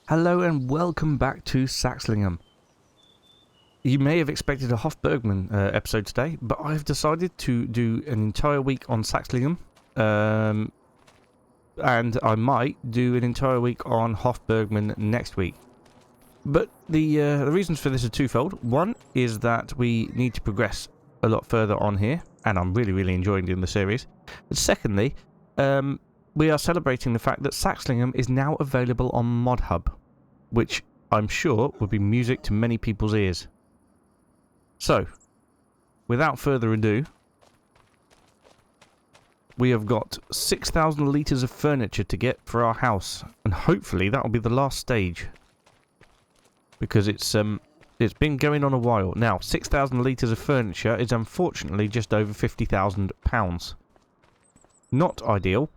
Hello and welcome back to Saxlingham. You may have expected a Hofbergman episode today, but I've decided to do an entire week on Saxlingham, and I might do an entire week on Hofbergman next week. But the reasons for this are twofold. One is that we need to progress a lot further on here, and I'm really enjoying doing the series. But secondly, we are celebrating the fact that Saxlingham is now available on ModHub, which I'm sure would be music to many people's ears. So, without further ado, we have got 6,000 litres of furniture to get for our house, and hopefully that'll be the last stage, because it's been going on a while. Now, 6,000 litres of furniture is unfortunately just over £50,000. Not ideal,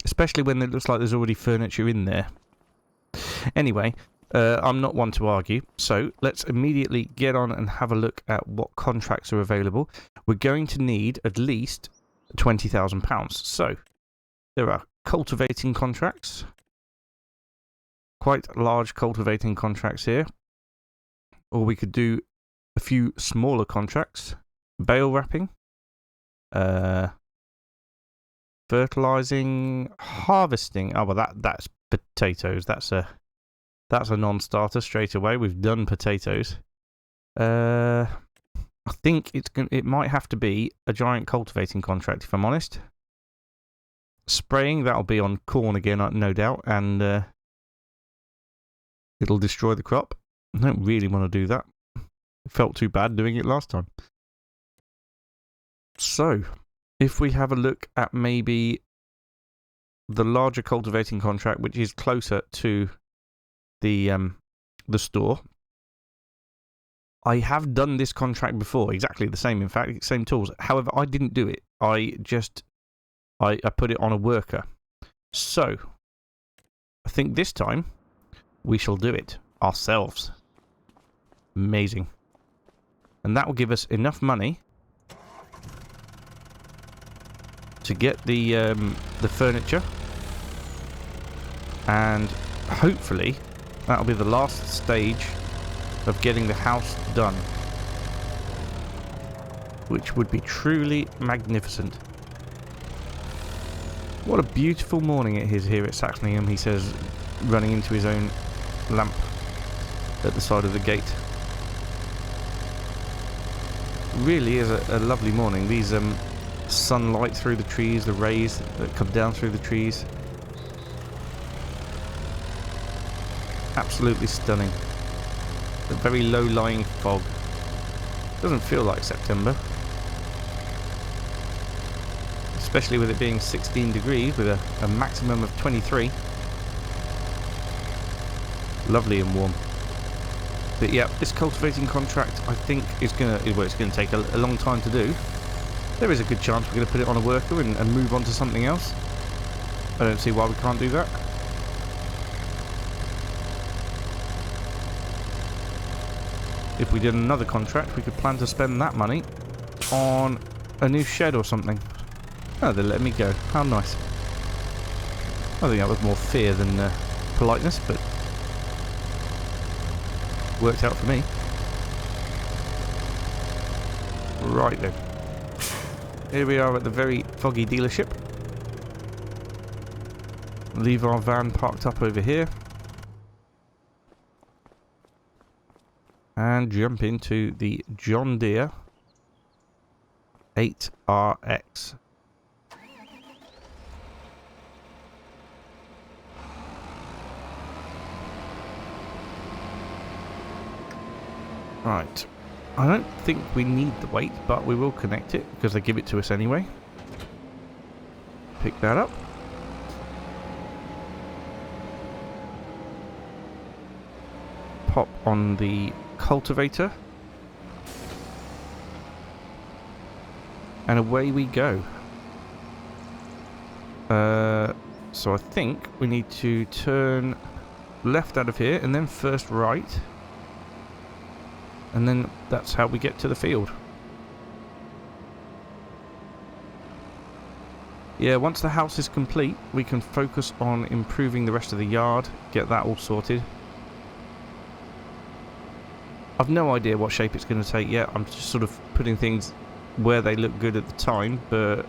especially when it looks like there's already furniture in there. Anyway, I'm not one to argue, so let's immediately get on and have a look at what contracts are available. We're going to need at least £20,000. So, there are cultivating contracts. Quite large cultivating contracts here. Or we could do a few smaller contracts. Bale wrapping. Fertilizing, harvesting. Oh well, that's potatoes. That's a non-starter straight away. We've done potatoes. I think it might have to be a giant cultivating contract, if I'm honest. Spraying, that'll be on corn again, no doubt, and it'll destroy the crop. I don't really want to do that. It felt too bad doing it last time. So, if we have a look at maybe the larger cultivating contract, which is closer to the store. I have done this contract before, exactly the same, in fact, same tools. However, I didn't do it. I put it on a worker. So, I think this time we shall do it ourselves. Amazing. And that will give us enough money to get the furniture, and hopefully that'll be the last stage of getting the house done, which would be truly magnificent. What a beautiful morning it is here at Saxlingham, he says, running into his own lamp at the side of the gate. Really is a lovely morning. These sunlight through the trees, the rays that come down through the trees. Absolutely stunning. The very low-lying fog. Doesn't feel like September. Especially with it being 16 degrees with a maximum of 23. Lovely and warm. But yeah, this cultivating contract I think is it's gonna take a long time to do. There is a good chance we're going to put it on a worker and move on to something else. I don't see why we can't do that. If we did another contract, we could plan to spend that money on a new shed or something. Oh, they let me go. How nice. I think that was more fear than politeness, but worked out for me. Right then. Here we are at the very foggy dealership. Leave our van parked up over here. And jump into the John Deere 8RX. Right. I don't think we need the weight, but we will connect it because they give it to us anyway. Pick that up. Pop on the cultivator. And away we go. So I think we need to turn left out of here and then first right. And then that's how we get to the field. Yeah, once the house is complete, we can focus on improving the rest of the yard, get that all sorted. I've no idea what shape it's going to take yet. I'm just sort of putting things where they look good at the time, but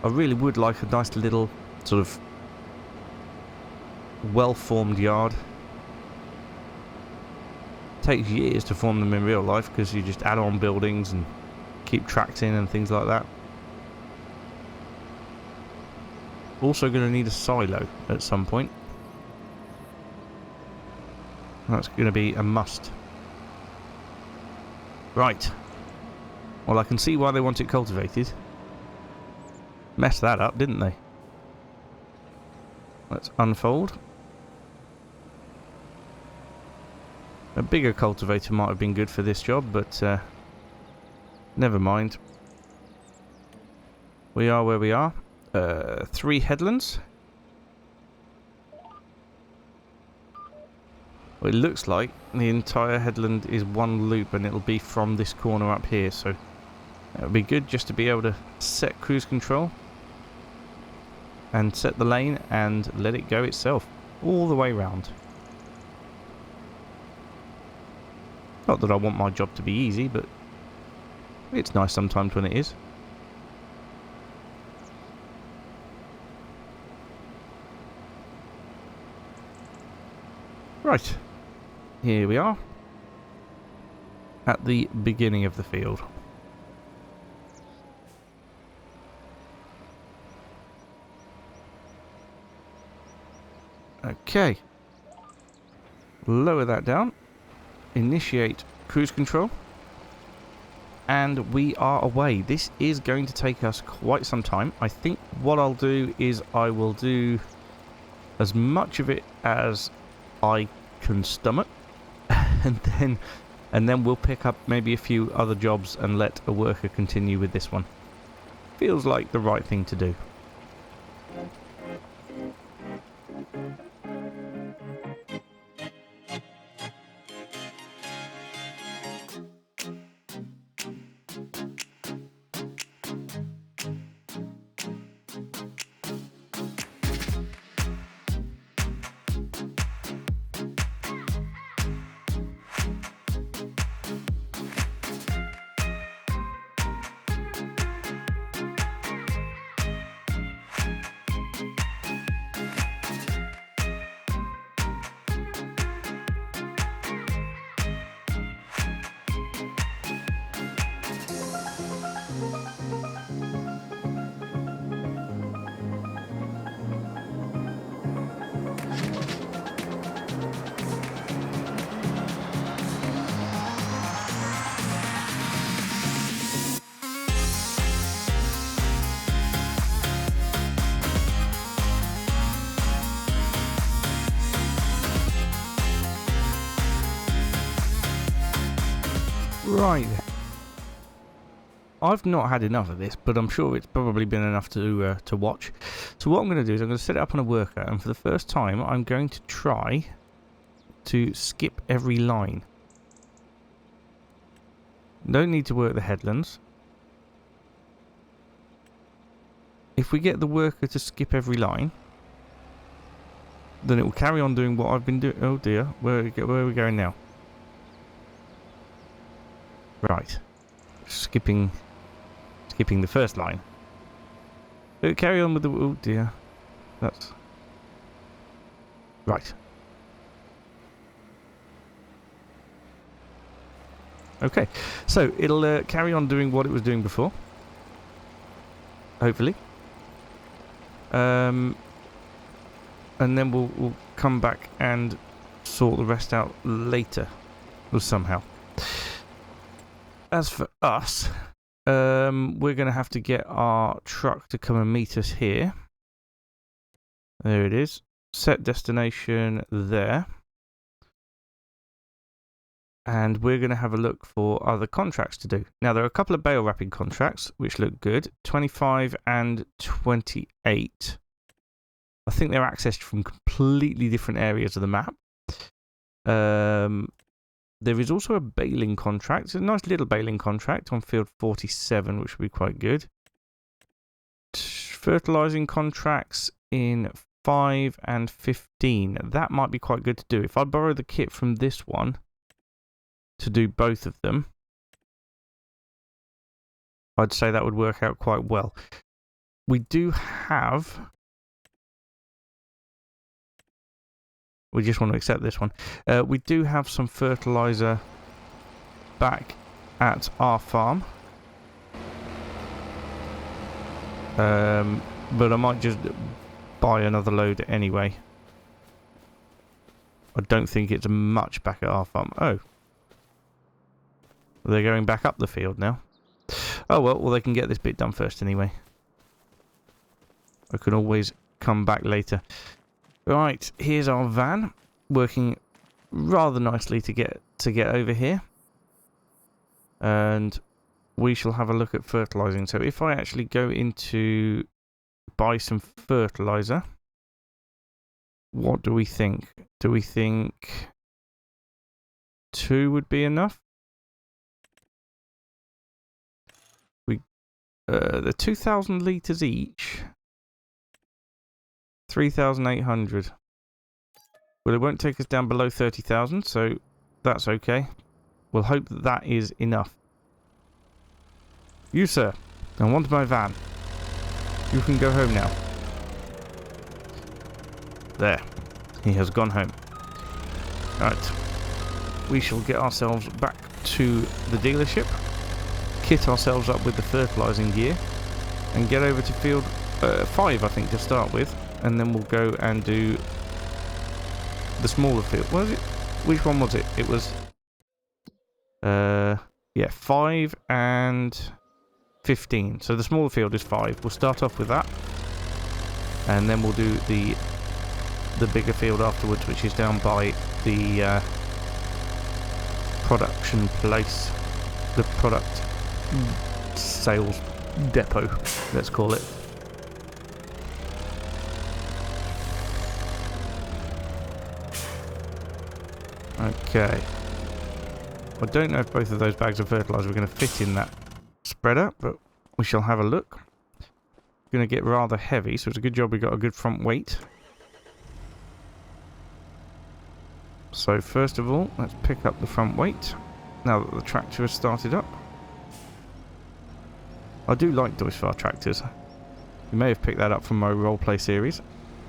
I really would like a nice little sort of well-formed yard. It takes years to form them in real life because you just add on buildings and keep tracks in and things like that. Also going to need a silo at some point. That's going to be a must. Right. Well, I can see why they want it cultivated. Messed that up, didn't they? Let's unfold. A bigger cultivator might have been good for this job, but never mind. We are where we are. 3 headlands. Well, it looks like the entire headland is one loop and it'll be from this corner up here, so it would be good just to be able to set cruise control and set the lane and let it go itself all the way round. Not that I want my job to be easy, but it's nice sometimes when it is. Right, here we are at the beginning of the field. Okay, lower that down, initiate cruise control, and we are away. This is going to take us quite some time. I think what I'll do is I will do as much of it as I can stomach, and then we'll pick up maybe a few other jobs and let a worker continue with this one. Feels like the right thing to do. Right. I've not had enough of this, but I'm sure it's probably been enough to watch. So what I'm going to do is I'm going to set it up on a worker, and for the first time I'm going to try to skip every line. Don't need to work the headlands. If we get the worker to skip every line, then it will carry on doing what I've been doing. Oh dear, where are we going now? Right, skipping the first line. Carry on with the. Oh dear, that's right. Okay, so it'll carry on doing what it was doing before. Hopefully, and then we'll come back and sort the rest out later, or somehow. As for us, we're going to have to get our truck to come and meet us here. There it is. Set destination there. And we're going to have a look for other contracts to do. Now, there are a couple of bale wrapping contracts, which look good. 25 and 28. I think they're accessed from completely different areas of the map. There is also a baling contract. It's a nice little baling contract on field 47, which would be quite good. fertilizing contracts in 5 and 15. That might be quite good to do. If I borrow the kit from this one to do both of them, I'd say that would work out quite well. We do have... We just want to accept this one. We do have some fertilizer back at our farm. But I might just buy another load anyway. I don't think it's much back at our farm. Oh. They're going back up the field now. Oh well, they can get this bit done first anyway. I can always come back later. Right, here's our van, working rather nicely to get over here. And we shall have a look at fertilizing. So if I actually go into buy some fertilizer, what do we think? Do we think 2 would be enough? They're 2,000 litres each. 3,800. Well, it won't take us down below 30,000, so that's okay. We'll hope that that is enough. You, sir, I want my van. You can go home now. There. He has gone home. Right. We shall get ourselves back to the dealership, kit ourselves up with the fertilizing gear, and get over to field 5, I think, to start with. And then we'll go and do the smaller field. What was it? Which one was it? It was... yeah, 5 and 15. So the smaller field is 5. We'll start off with that. And then we'll do the bigger field afterwards, which is down by the production place. The product sales depot, let's call it. Okay. I don't know if both of those bags of fertilizer are going to fit in that spreader, but we shall have a look. It's going to get rather heavy, so it's a good job we got a good front weight. So first of all, let's pick up the front weight, now that the tractor has started up. I do like Deutz-Fahr tractors. You may have picked that up from my roleplay series.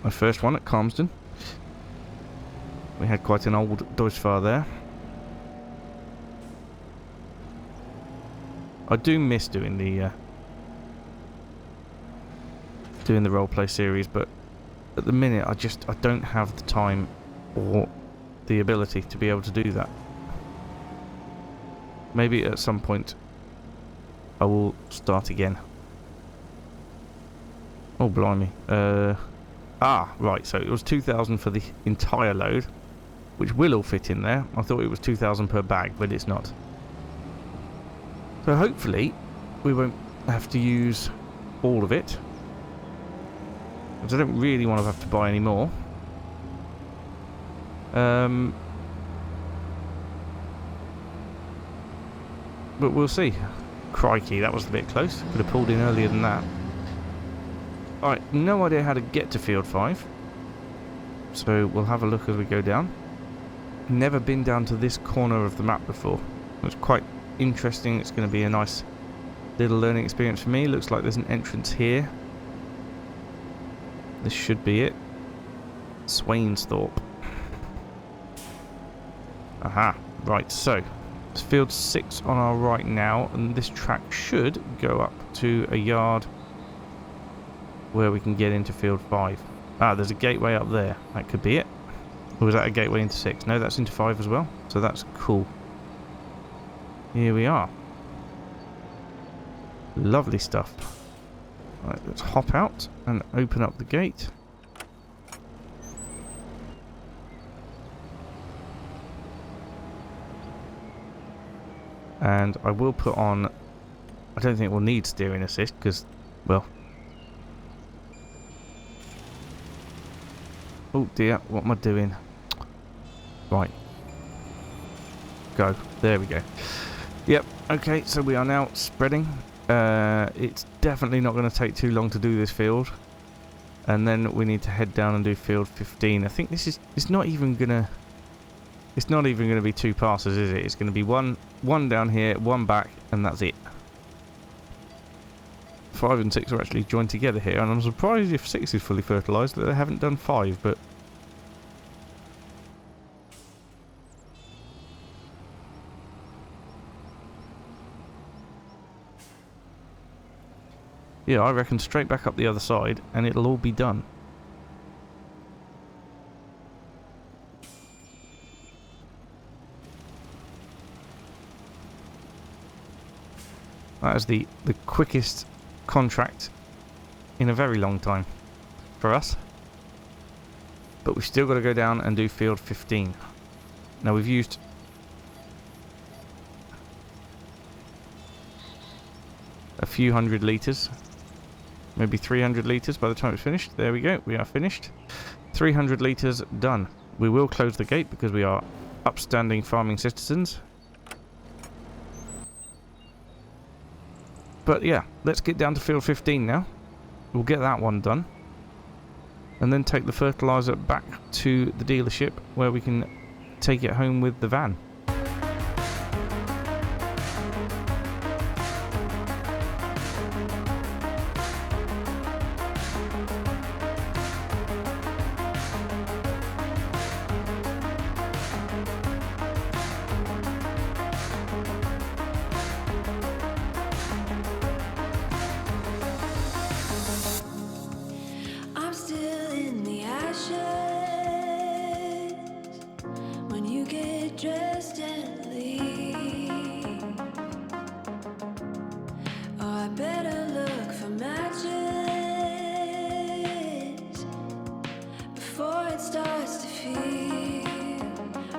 My first one at Calmsden. We had quite an old Deutz-Fahr there. I do miss doing the roleplay series, but at the minute I don't have the time or the ability to be able to do that. Maybe at some point I will start again. Oh blimey. Right, so it was 2,000 for the entire load, which will all fit in there. I thought it was 2,000 per bag, but it's not. So hopefully we won't have to use all of it, because I don't really want to have to buy any more. But we'll see. Crikey, that was a bit close. Could have pulled in earlier than that. Alright, no idea how to get to field 5. So we'll have a look as we go down. Never been down to this corner of the map before. It's quite interesting. It's going to be a nice little learning experience for me. Looks like there's an entrance here. This should be it. Swainsthorpe. Aha. Right, so it's field 6 on our right now, and this track should go up to a yard where we can get into field 5. Ah, there's a gateway up there. That could be it. Or was that a gateway into 6? No, that's into 5 as well. So that's cool. Here we are. Lovely stuff. Right, let's hop out and open up the gate. And I will put on... I don't think we'll need steering assist because, well... Oh dear, what am I doing? Right. Go. There we go. Yep, okay, so we are now spreading. It's definitely not going to take too long to do this field. And then we need to head down and do field 15. I think this is... It's not even going to be 2 passes, is it? It's going to be one down here, one back, and that's it. 5 and 6 are actually joined together here, and I'm surprised if 6 is fully fertilised that they haven't done 5, but... Yeah, I reckon straight back up the other side, and it'll all be done. That is the quickest contract in a very long time for us. But we've still got to go down and do field 15. Now we've used a few hundred litres. Maybe 300 litres by the time it's finished. There we go, we are finished. 300 litres done. We will close the gate because we are upstanding farming citizens. But yeah, let's get down to field 15 now. We'll get that one done. And then take the fertiliser back to the dealership where we can take it home with the van. Dressed and leave. Oh, I better look for matches before it starts to feel.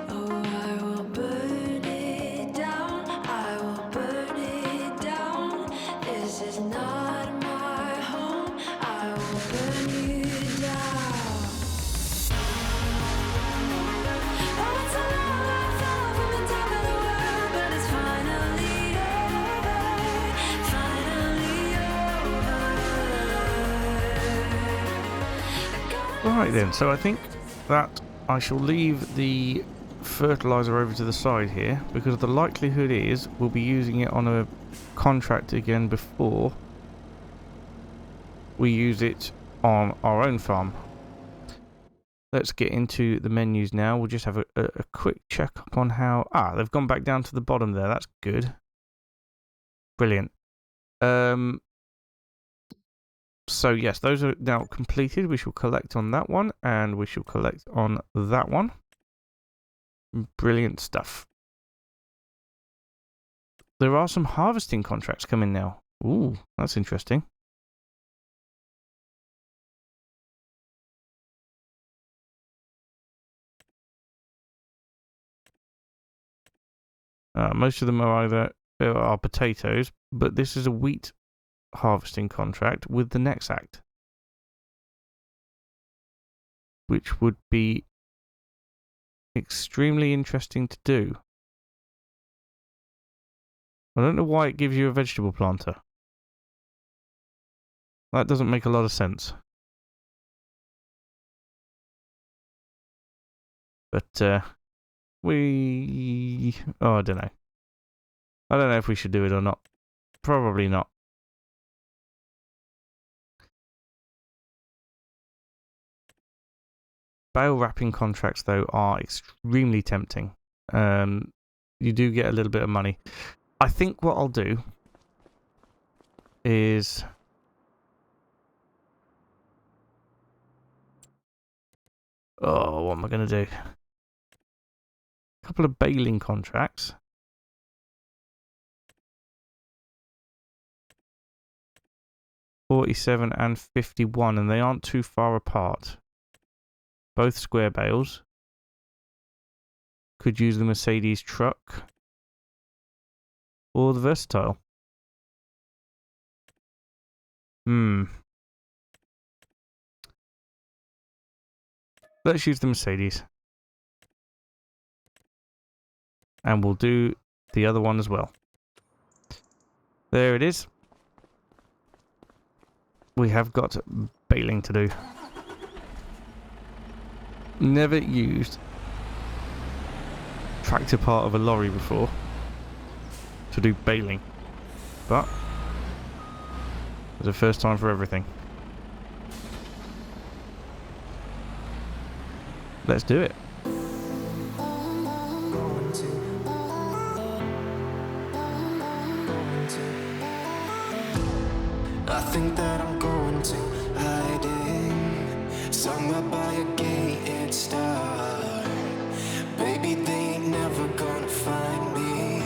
Oh, I will burn it down. I will burn it down. This is not my home. I will burn you down. Oh, it's a long Alright then, so I think that I shall leave the fertiliser over to the side here, because the likelihood is we'll be using it on a contract again before we use it on our own farm. Let's get into the menus now. We'll just have a quick check up on how... Ah, they've gone back down to the bottom there. That's good. Brilliant. So yes, those are now completed. We shall collect on that one, and we shall collect on that one. Brilliant stuff. There are some harvesting contracts coming now. Ooh, that's interesting. Most of them are potatoes, but this is a wheat harvesting contract with the next act, which would be extremely interesting to do. I don't know why it gives you a vegetable planter. That doesn't make a lot of sense. But oh, I don't know. I don't know if we should do it or not. Probably not. Bale wrapping contracts, though, are extremely tempting. You do get a little bit of money. I think what I'll do is... Oh, what am I going to do? A couple of baling contracts. $47 and $51, and they aren't too far apart. Both square bales. Could use the Mercedes truck. Or the Versatile. Let's use the Mercedes. And we'll do the other one as well. There it is. we have got baling to do. Never used tractor part of a lorry before to do baling, but it's the first time for everything. Let's do it. I think that I'm going to hiding somewhere by a gated star. Baby, they ain't never gonna find me.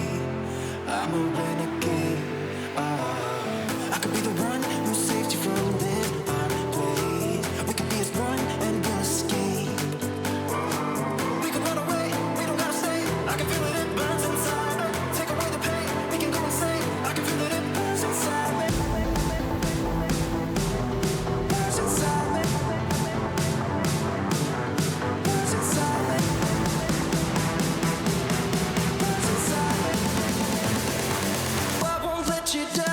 I'm a renegade. I could be the one who saves you from this place. We could be as one and we'll escape. We could run away, we don't gotta stay. I can feel it, it burns inside me. Take away the pain, we can go insane. I can feel it, it burns inside me. Burns inside me. Burns inside me. Burns inside me. I won't let you down.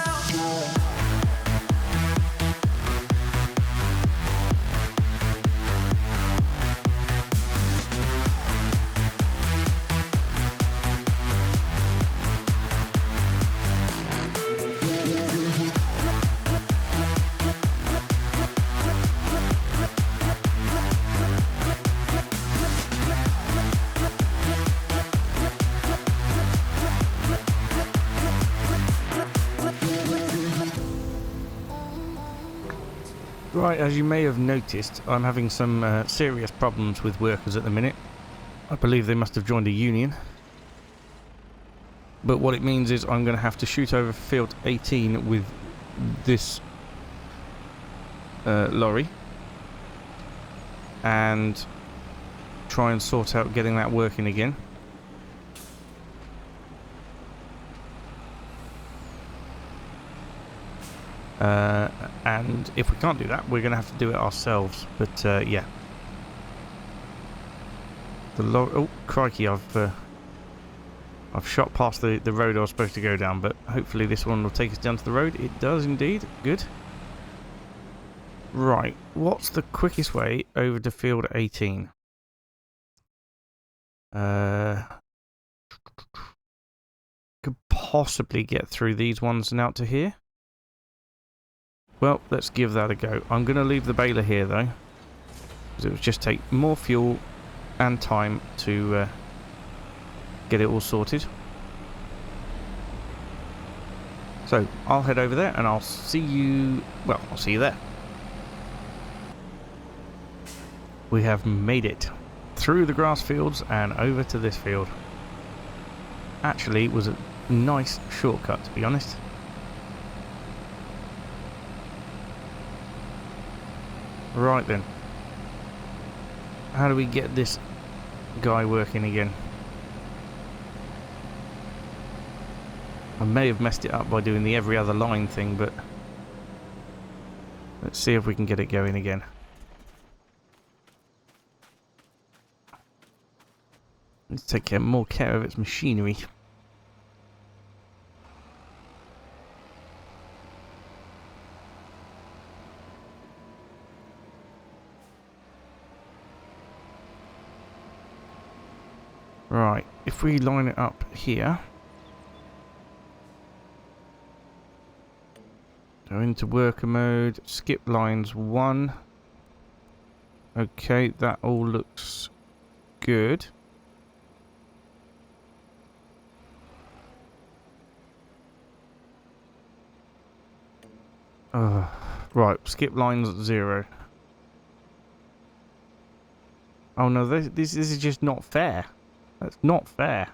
Right, as you may have noticed, I'm having some serious problems with workers at the minute. I believe they must have joined a union. But what it means is I'm going to have to shoot over field 18 with this lorry and try and sort out getting that working again. And if we can't do that, we're going to have to do it ourselves. But yeah, the oh crikey! I've shot past the road I was supposed to go down, but hopefully this one will take us down to the road. It does indeed. Good. Right, what's the quickest way over to field 18? Could possibly get through these ones and out to here. Well, let's give that a go. I'm going to leave the baler here, though, because it would just take more fuel and time to get it all sorted. So, I'll head over there, and I'll see you... Well, I'll see you there. We have made it through the grass fields and over to this field. Actually, it was a nice shortcut, to be honest. Right then, how do we get this guy working again? I may have messed it up by doing the every other line thing, but let's see if we can get it going again. Let's take more care of its machinery. Right, if we line it up here, go into worker mode, skip lines 1. Okay, that all looks good. Right, skip lines 0. Oh no, this is just not fair. That's not fair.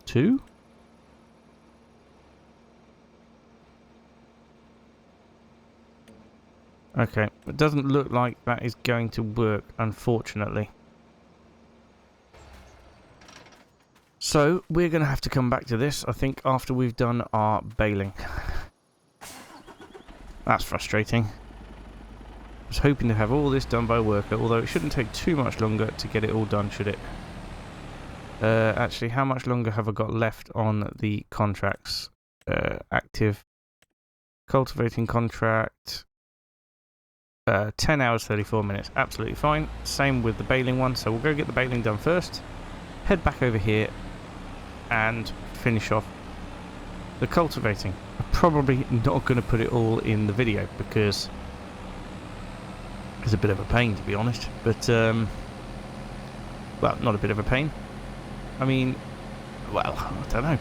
Two? Okay, it doesn't look like that is going to work, unfortunately. So, we're going to have to come back to this, I think, after we've done our baling. That's frustrating. I was hoping to have all this done by worker, although it shouldn't take too much longer to get it all done, should it? Actually, how much longer have I got left on the contracts? Active cultivating contract. 10 hours 34 minutes. Absolutely fine. Same with the baling one. So we'll go get the baling done first. Head back over here and finish off the cultivating. I'm probably not going to put it all in the video because it's a bit of a pain, to be honest. But well, not a bit of a pain. I mean, well, I don't know.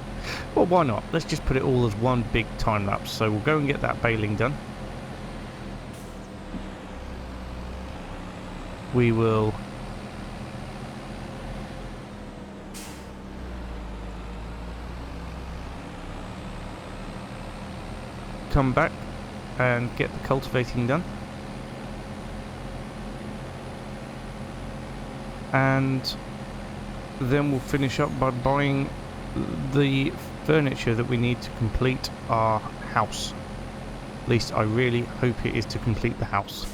Well, why not? Let's just put it all as one big time lapse. So we'll go and get that baling done. We will come back and get the cultivating done. And then we'll finish up by buying the furniture that we need to complete our house. At least I really hope it is to complete the house.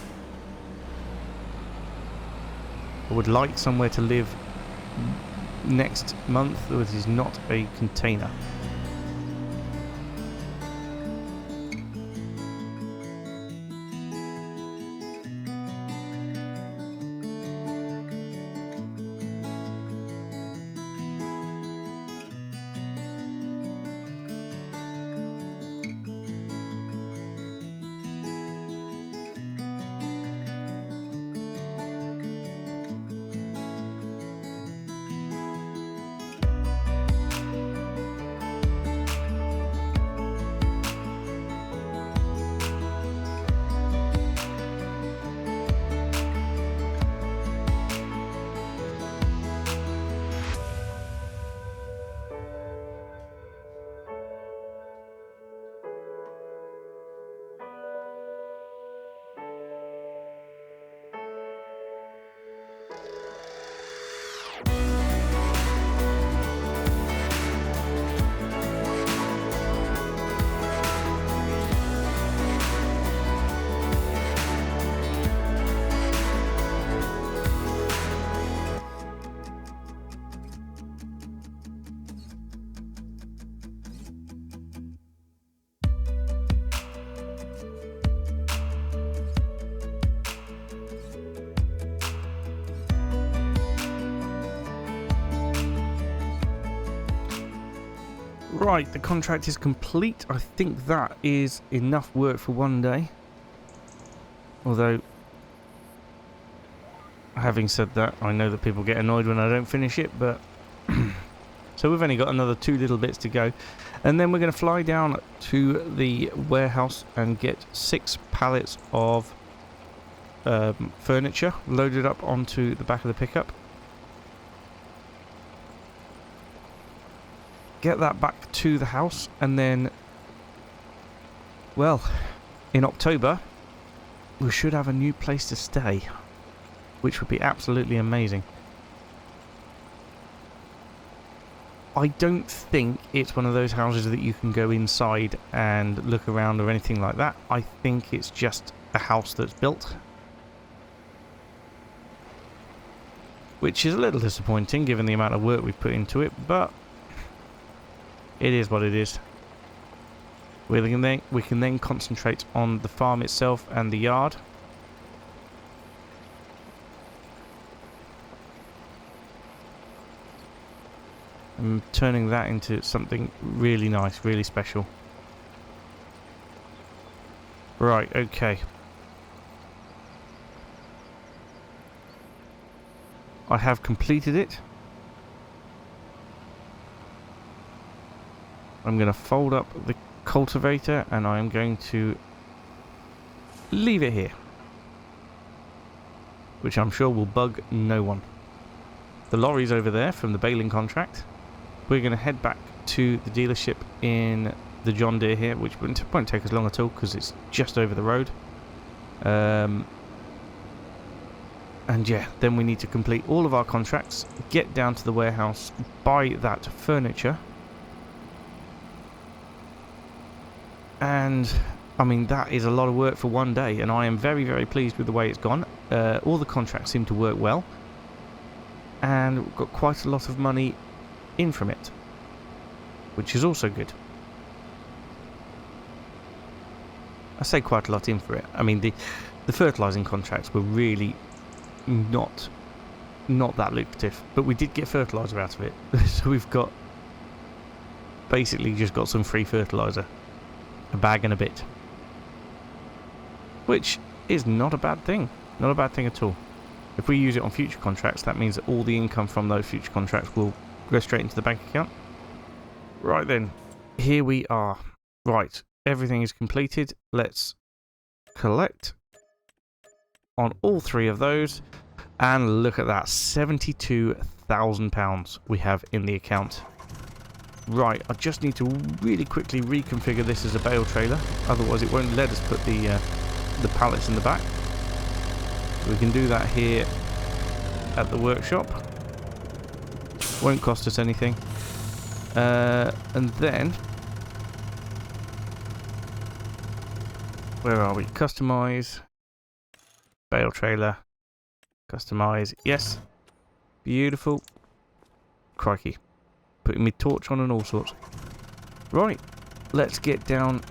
I would like somewhere to live next month that is not a container. Right, the contract is complete. I think that is enough work for one day. Although, having said that, I know that people get annoyed when I don't finish it, but... So we've only got another 2 little bits to go. And then we're going to fly down to the warehouse and get 6 pallets of furniture loaded up onto the back of the pickup. Get that back to the house, and then, well, in October we should have a new place to stay, which would be absolutely amazing. I don't think it's one of those houses that you can go inside and look around or anything like that. I think it's just a house that's built, which is a little disappointing given the amount of work we've put into it, but it is what it is. We can then concentrate on the farm itself and the yard. And turning that into something really nice, really special. Right, okay. I have completed it. I'm going to fold up the cultivator and I'm going to leave it here, which I'm sure will bug no one. The lorry's over there from the baling contract. We're going to head back to the dealership in the John Deere here, which won't take us long at all because it's just over the road. And yeah, then we need to complete all of our contracts, get down to the warehouse, buy that furniture. And I mean, that is a lot of work for one day, and I am very, very pleased with the way it's gone. All the contracts seem to work well, and we've got quite a lot of money in from it, which is also good. I say quite a lot in for it. I mean, the fertilising contracts were really not that lucrative, but we did get fertiliser out of it. So we've got basically just got some free fertiliser, a bag and a bit, which is not a bad thing. Not a bad thing at all. If we use it on future contracts, that means that all the income from those future contracts will go straight into the bank account. Right then, here we are. Right, everything is completed. Let's collect on all 3 of those. And look at that, £72,000 we have in the account. Right, I just need to really quickly reconfigure this as a bale trailer. Otherwise it won't let us put the pallets in the back. We can do that here at the workshop. Won't cost us anything. And then, where are we? Customize. Bale trailer. Customize. Yes. Beautiful. Crikey. Putting me torch on and all sorts. Right. Let's get down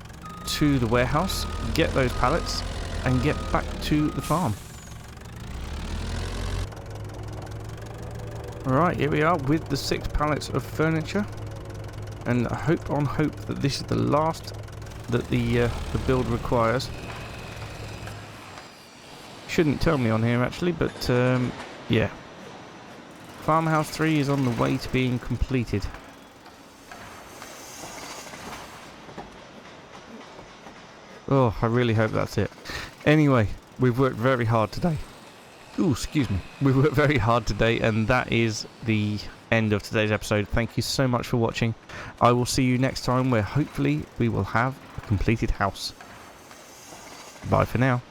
to the warehouse. Get those pallets. And get back to the farm. Right, here we are with the 6 pallets of furniture, and I hope that this is the last that the build requires. Shouldn't tell me on here actually, but yeah, farmhouse 3 is on the way to being completed. Oh, I really hope that's it. Anyway, we've worked very hard today. Ooh, excuse me. We worked very hard today, and that is the end of today's episode. Thank you so much for watching. I will see you next time, where hopefully we will have a completed house. Bye for now.